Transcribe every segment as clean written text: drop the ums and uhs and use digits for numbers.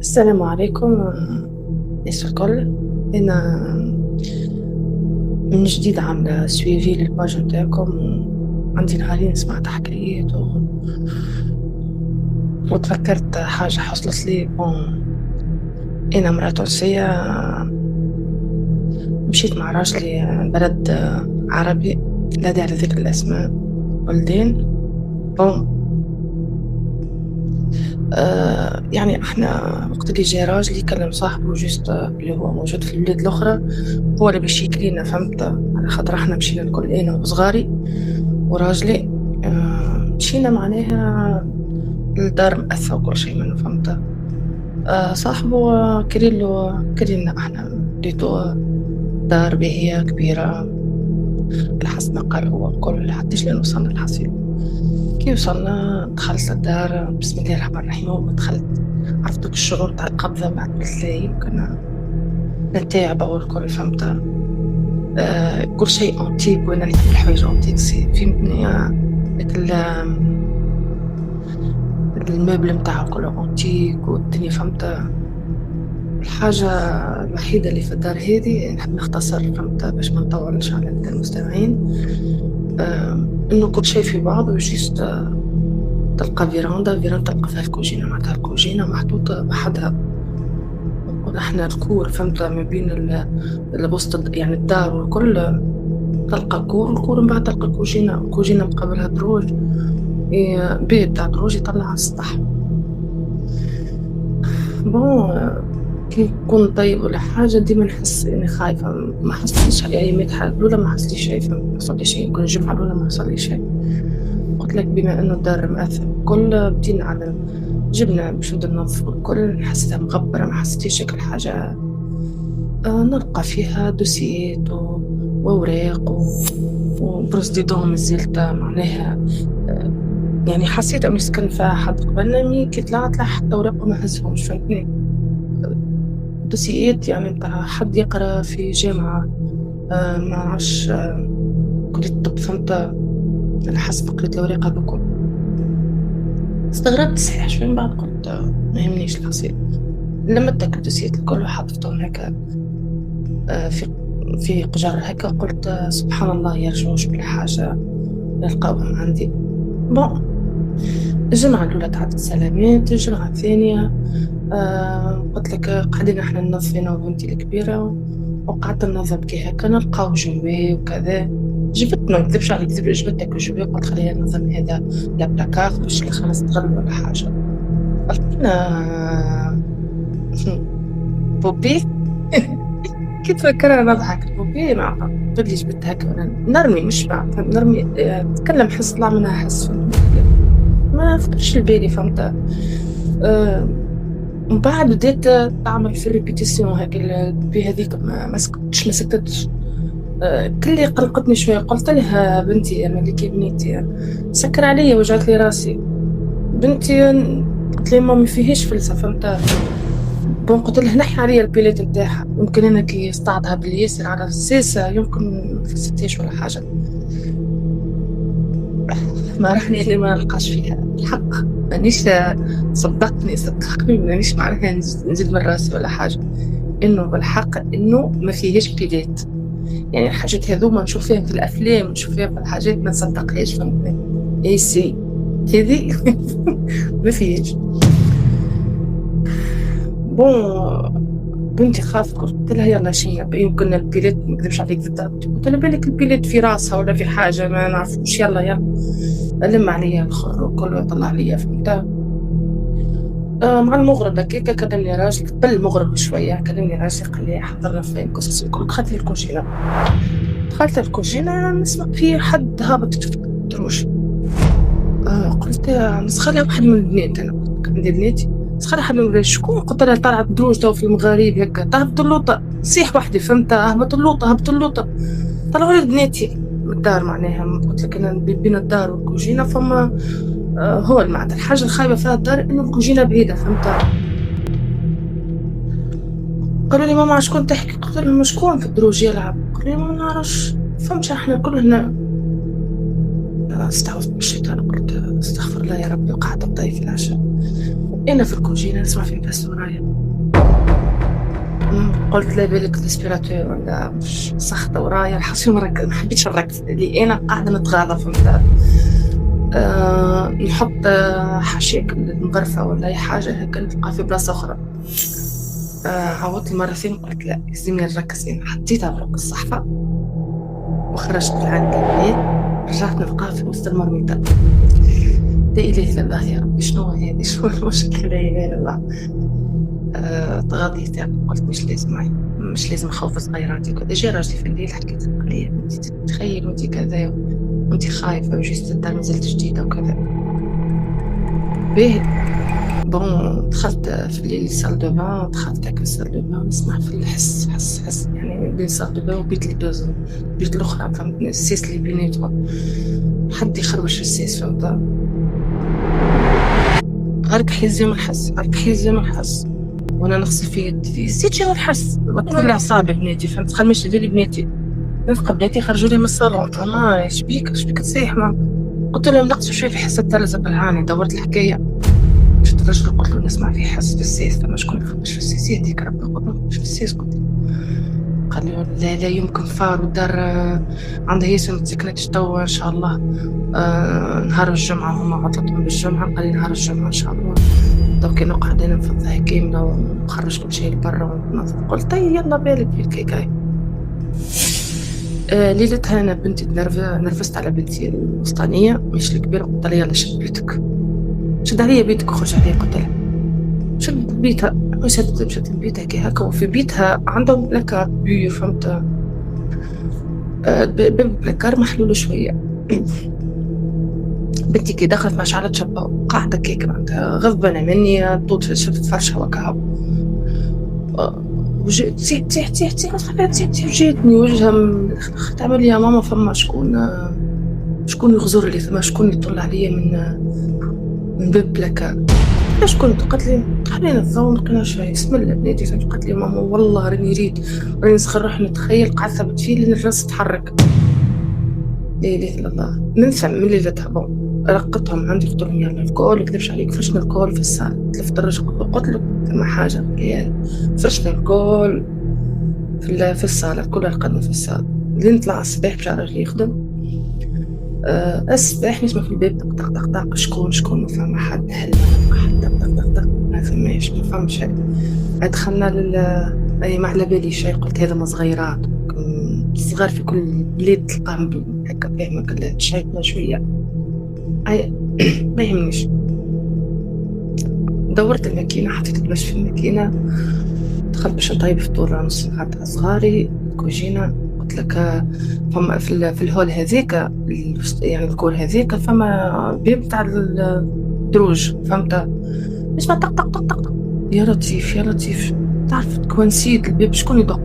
السلام عليكم الناس الكل. أنا من جديد عاملة سويفي للباج نتاعكم. عندي نهارين سمعت حكايات وتفكرت حاجة حصلت لي. أنا مرأة تونسية، مشيت مع راجلي بلد عربي لا داعي لذكر الأسماء بلدان. بون يعني احنا وقت اللي جاي راجلي كلم صاحبه جوست اللي هو موجود في البلاد الأخرى، هو اللي باش يكلينا، فهمت؟ على خاطر احنا مشينا الكل انا وصغاري وراجلي. مشينا معناها الدار مأثة وكل شيء منه، فهمت؟ صاحبه كرينا احنا ريتو دار باهية كبيرة، الحس نقر هو الكل حتى لين وصلنا الحصيل. كي وصلنا دخلت الدار، بسم الله الرحمن الرحيم. أول ما دخلت عرفتك الشعور تاع القبضة بعد بالله، يمكن نتاعب أو الكل، فهمت؟ كل شيء أنتيك، وأنا نحب الحوايج أنتيك، فهمتني؟ داك المبل متاعه كله أنتيك والدنيا، فهمت؟ الحاجة الوحيدة اللي في الدار هذه نحب نختصر، فهمت؟ باش ما نطولش على المستمعين. إنه كل شيء في بعض، وجيست تلقى فيراندا تلقى فيها الكوجينة، معناتها الكوجينة محطوطة بحدها، ونحن الكور، فهمت؟ ما بين الوسط يعني الدار والكل تلقى كور، والكور من بعد تلقى كوجينة مقابلها دروج، بيت تاع دروج يطلع على السطح. بون كي نكون طيب ولا حاجة ديما نحس إني خايفة. ما حسيتش أيامات الأولى، ما حسيتش شيء، ما حصل لي شيء. كل الجمعة الأولى ما حصل لي شيء. قلت لك بما إنه الدار مأثر كل بدينا على جبنا باش نبدا ننظف الكل، حسيتها مغبرة، ما حسيتش هيك الحاجة. نلقى فيها دوسيات وأوراق وبروس دي دون مازلت معناها. يعني حسيت أنه سكن فيها حد قبلنا، مي كي طلعت حتى أوراق ما هزهمش، فهمتني؟ دوسيات يعني متاع حد يقرأ في جامعة، ما نعرفش، كلية الطب، فهمت؟ على حسب قريت الأوراق هذوكم. استغربت صحيح شوي، من بعد قلت ما يهمنيش الحصيل. لما اتاكد دوسيات الكل وحطيتهم هكا في قجر هكا، قلت سبحان الله يرجعوش بالحاجة نلقاوهم عندي. بون الجمعة الأولى تعدت سلامات، الجمعة الثانية قلت لك قاعدين احنا ننظف أنا وبنتي الكبيرة، وقعدت ننظف كي هكا نلقاو جوي وكذا. جبت، ما نكذبش عليك، جبت جوي، قلت خلينا ننظم هذا لابلاكاف باش خلاص تغلب ولا حاجة. قلت بوبي كي تفكر انا نضحك. بوبي ما قلت لي جبت هكا وانا نرمي، مش بعد نرمي، تكلم حس طلع منها حس، ما فكرش البالي، فهمت؟ من بعد بديت تعمل في الريبيتيسيون هكا بهذيك، ما سكتتش. كل قلقتني شويه. قلت لها بنتي انا اللي كي بنيتي سكر عليا، وجعت لي راسي بنتي. قلت لي مامي فيهاش فلسفه، فهمت؟ بون قلت له نحي عليا البيلات نتاعها، يمكن انا كي استعطها بالياسر على الساسه يمكن ما فسدتهاش ولا حاجه. ما رحني اللي ما نلقاش فيها الحق، مانيش صدقني مانيش معناها نزيد من راسي ولا حاجه. انه بالحق انه ما فيهاش بيلات، يعني الحاجات هذوما نشوف فيها في الافلام، نشوف فيها في الحاجات ما نصدقهاش، فهمتني؟ اي سي هذي ما فيهاش. بون بنتي خافت، قلت لها يلا شيء يمكن البيلات، ما نكذبش عليك بالضبط، قلت لها بالك البيلات في راسها ولا في حاجه ما نعرفوش، يلا لم عليا الخر وكله يطلع عليا، فهمت؟ مع المغرب هكاك كلمني راجل قبل المغرب شويه، كلمني راجل قال لي حضرنا في القصص الكل. دخلت الكوجينه نسمع في حد هابط في الدروج. قلت نسخلها واحد من البنات، انا قلت عندي بناتي سخر حد من البنات. شكون؟ قلت لها طلعت دروج تو في المغاريب هكا، تهبط اللوطه صيح وحدي، فهمت؟ هبط اللوطه طلعوا لي بناتي من الدار، معناها قلت لك انا بين الدار والكوجينه فما هو المعنى الحاجه الخايبه فيها الدار انه الكوجينه بعيده، فهمت؟ قالوا لي ماما شكون تحكي؟ قلت لهم شكون في الدروج يلعب؟ قالوا لي ما نعرفش، فهمتش احنا كلنا. استعوذت من الشيطان، قلت استغفر الله يا ربي، وقعدت بضيف العشاء. أنا في الكوجينة نسمع في نفس ورايا. قلت لا بالك الاسبيراتور ولا مش سخطة ورايا الحصير ما حبيتش نركز اللي أنا قاعدة نتغاضى فهمت. نحط حاشية المغرفة ولا أي حاجة هكا نلقى في بلاصة أخرى. عاودت مرتين قلت لا لازمني نركز. يعني حطيتها فوق الصحفة وخرجت لعند البيت، رجعت نلقاها في وسط المرميطة. لا إله إلا الله يا ربي شنو هذه، شنو المشكلة، لا إله إلا الله. تغاضيت يعني قلت مش لازم نخوف صغيراتي وكذا. جا راجلي في الليل حكيت لي انت تتخيل وانت كذا وانت خايفة وجيت الدار مازالت جديدة وكذا. باهي بون دخلت في الليل سال دو بان، دخلت هكا سال دو بان نسمع في الحس حس يعني بين سال دو بان وبيت البيت الأخرى فهمتني، السيس اللي بيناتهم حد يخربش في السيس فهمت. غير حيزي من حس وانا نغسل في يدي زيد جا نحس وتولع اعصابي بناتي فهمت. دخل ماشي ديالي بناتي نلقى بناتي خرجوا لي من الصالون. ما ايش بيك تصيح؟ ما قلت لهم نقصوا شويه في حس الثلجه بالهاني. دورت الحكايه شفت الرجل قلت له نسمع في حس في السيس، فما شكون يخرج في السيس هذيك ربي قلت له في السيس. قال لي لا يمكن فار ودار عندها ياسر سكنت توا ان شاء الله. نهار الجمعه هما عطلتهم بالجمعه، قال لي نهار الجمعه ان شاء الله دوك نقعد انا نفضها كامله ونخرج كل شيء لبرا وننظف. قلت طيب يلا بالك في الكيكاي. ليلتها انا بنتي نرفزت على بنتي الوسطانيه مش الكبيره. قلت لها يلا شد بيتك، شد عليا بيتك وخرج عليا. قلت لها شد بيتها، مشت لبيتها كي هكا. وفي بيتها عندهم بلاكار بيو فهمت، باب بلاكار محلول شويه. بنتي كي دخلت ما شعلت شبه قاعدة كيك معناتها غضبانة مني طوط شفت فرشة وكهو وجيت تيح جاتني وجهها تعمل يا ماما فما شكون يغزر لي، ثم شكون يطلع عليا من باب بلاكار. شكون؟ قالت لي خلينا نتضاو نقنا شوية بسم الله بناتي. قالت لي ماما والله راني ريت راني نسخر روحي نتخيل قاعد ثبت فيه لأن الراس تحرك. لا إله إلا الله. من ليلتها بون رقتهم عندي قلت لهم يلا الكول كذبش عليك فرشنا الكول في الصالة. تلفت الرجل قلت له ما حاجة فرشنا الكول في الصالة كلها رقدنا في الصالة. لين طلع الصباح مشى راجلي يخدم. الصباح نسمع في الباب طق طق طق شكون ما فما حد هل طق طق طق ما فماش ما فما شيء. دخلنا أي ما على بالي شيء. قلت هذا ما صغيرات صغار في كل بلاد تلقاهم هكا فاهمة كل شيء شوية أي ما يهمنيش. دورت الماكينة حطيت البلاش في الماكينة دخلت باش نطيب فطور نص ساعة صغاري كوجينة. قلت لك فما في الهول هذيك يعني الكور هذيك فما باب تاع الدروج فهمت مش ما طق طق طق طق. يا لطيف تعرف كون نسيت الباب شكون يدق.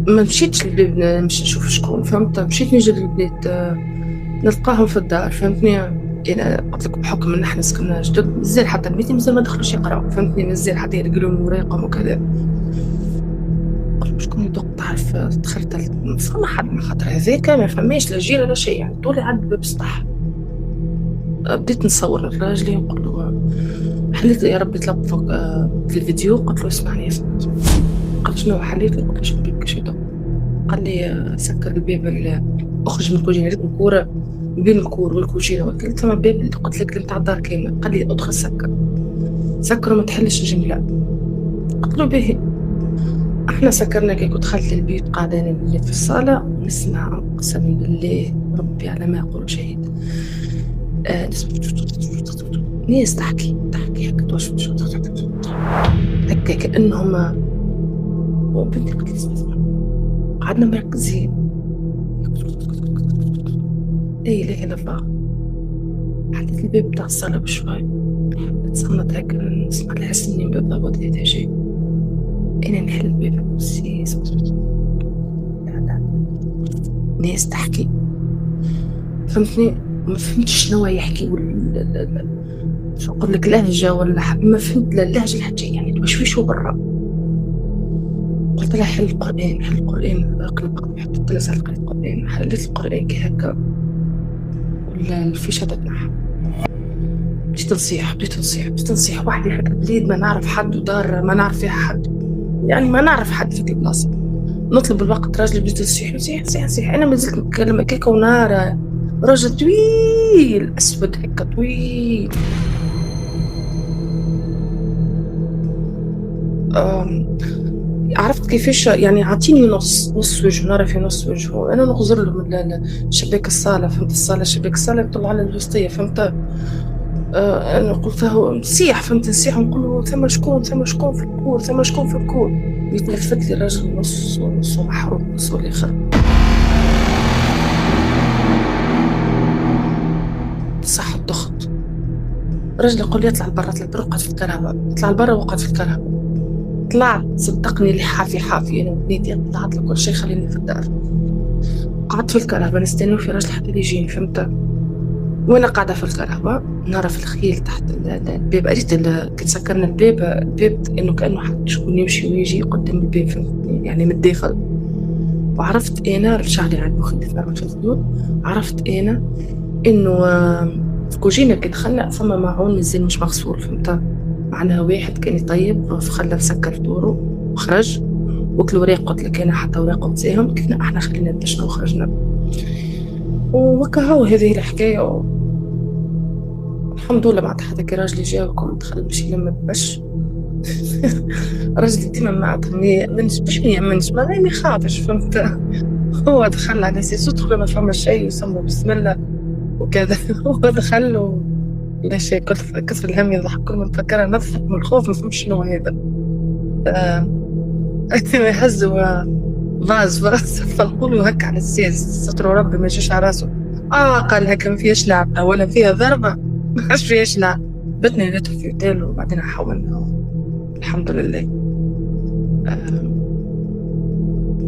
ما مشيتش للباب نمشي نشوف شكون فهمت. مشيت نجي للبيت نلقاهم في الدار فهمتني. انا قلت لك بحكم ان احنا سكننا جدد مازال حتى بيتي مازال ما دخلوش يقراو فهمتني. مازال حتى يرقلوا وراقهم وكذا. قلت شكون يدق تعرف دخلت فما حد من خاطر هذاك ما فماش لا جيره لا شيء يعني طولي عند الباب سطح. بديت نصور الراجلي ونقول له حليت يا ربي تلقى في الفيديو. قلت له اسمعني قلت شنو حليت له. قلت له شنو بيك يدق. قال لي سكر الباب اخرج من الكوجينه ريت الكوره بين الكور والكوجينه. قلت ثم باب اللي قلت لك نتاع الدار كامله. قال لي ادخل سكر وما تحلش الجمله. قلت له باهي. احنا سكرنا كي كنت دخلت للبيت قاعده انا في الصاله نسمع قسم بالله ربي على ما اقول شهيد ناس تحكي هكا هكا كانهم وبنتي قلت اسمع قعدنا مركزين. لا اله الا الله. حليت الباب تاع الصاله بشوي تصنت هكا نسمع الحس اني بالضبط هذا جاي. انا نحل الباب بسيس ناس تحكي فهمتني. ما فهمتش شنو يحكي ولا شو نقول لك لهجه ولا ما فهمت اللهجه الحجيه يعني توشوشوا برا. قلت لها حل القرآن قلب حتى جلس على القرآن. حليت القرآن كي هكا ولا الفيشة تتنحى بديت نصيح وحدي في البلاد، ما نعرف حد، ودار ما نعرف فيها حد، يعني ما نعرف حد في البلاصة. نطلب الوقت، راجلي بديت نصيح. أنا ما زلت نتكلم هكاكا ونارة. راجل طويل أسود هكا طويل، آم، عرفت كيفاش يعني، عاطيني نص وجه، نرى في نص وجهه. انا نغزر له من شباك الصاله، فهمت؟ الصاله شباك الصاله يطلع على الوسطيه، فهمت؟ انا قلت له نصيح، فهمت؟ نصيح ونقول له ثم شكون في الكور، ثم شكون في الكور. يتلفت لي راجل نص ونص محروق، نص والاخر صح الضغط. راجل يقول لي اطلع لبرا، اقعد في الكرهبه، اطلع لبرا واقعد في الكرهبه. طلعت، صدقني اللي حافي انا وبنيتي، طلعت لكل شيء، خليني في الدار. قعدت في الكرهبة نستنى في راجل حتى يجيني، فهمت؟ وانا قاعدة في الكرهبة نرى في الخيل تحت الباب، قريت كي تسكرنا الباب انه كأنه حد شكون يمشي ويجي قدام الباب، فهمتني؟ يعني من الداخل. وعرفت انا، رجع لي على مخي في الخيول. عرفت انا انه في كوجينة كي دخلنا ثم معون مازال مش مغسول، فهمت؟ معناها واحد كان يطيب فخلى سكر فطوره وخرج، وكل وراق، قلت لك انا حتى وراقه مساهم، كنا احنا خلينا دشنا وخرجنا. وكا هو هذه الحكاية. الحمد لله بعد حتى كي راجلي جا وكون دخل باش يلم البش. راجلي ديما معناتها ما يخافش، فهمت؟ هو دخل على اساس ادخل ما فما شيء، وسموا بسم الله وكذا. هو دخل لا شيء، كثر الهم يضحك، كل ما نفكرها نضحك من الخوف، ما فهمش شنو هذا. يهزوا فاز فالقولوا هكا على السيس، ستر ربي ما يجيش على راسه. قال هكا ما فيهاش لعبة ولا فيها ضربة، ما فيهاش لعبة. بتني ندخل في اوتيل وبعدين حاولنا الحمد لله.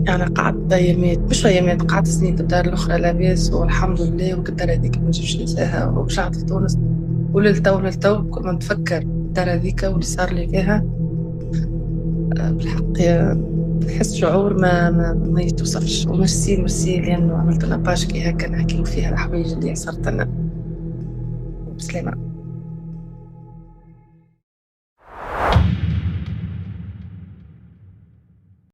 يعني قعدت أيامات، مش أيامات، قعدت سنين في الدار الأخرى لاباس والحمد لله. والدار هذيك ما نجمش ننساها، ورجعت لتونس وللتو كل ما نتفكر الدار هذيك واللي صار لي فيها، بالحق نحس شعور ما يتوصفش. وميرسي لأنه عملت لنا باج كي هكا نحكيو فيها الحوايج اللي صارت لنا. بسلامة.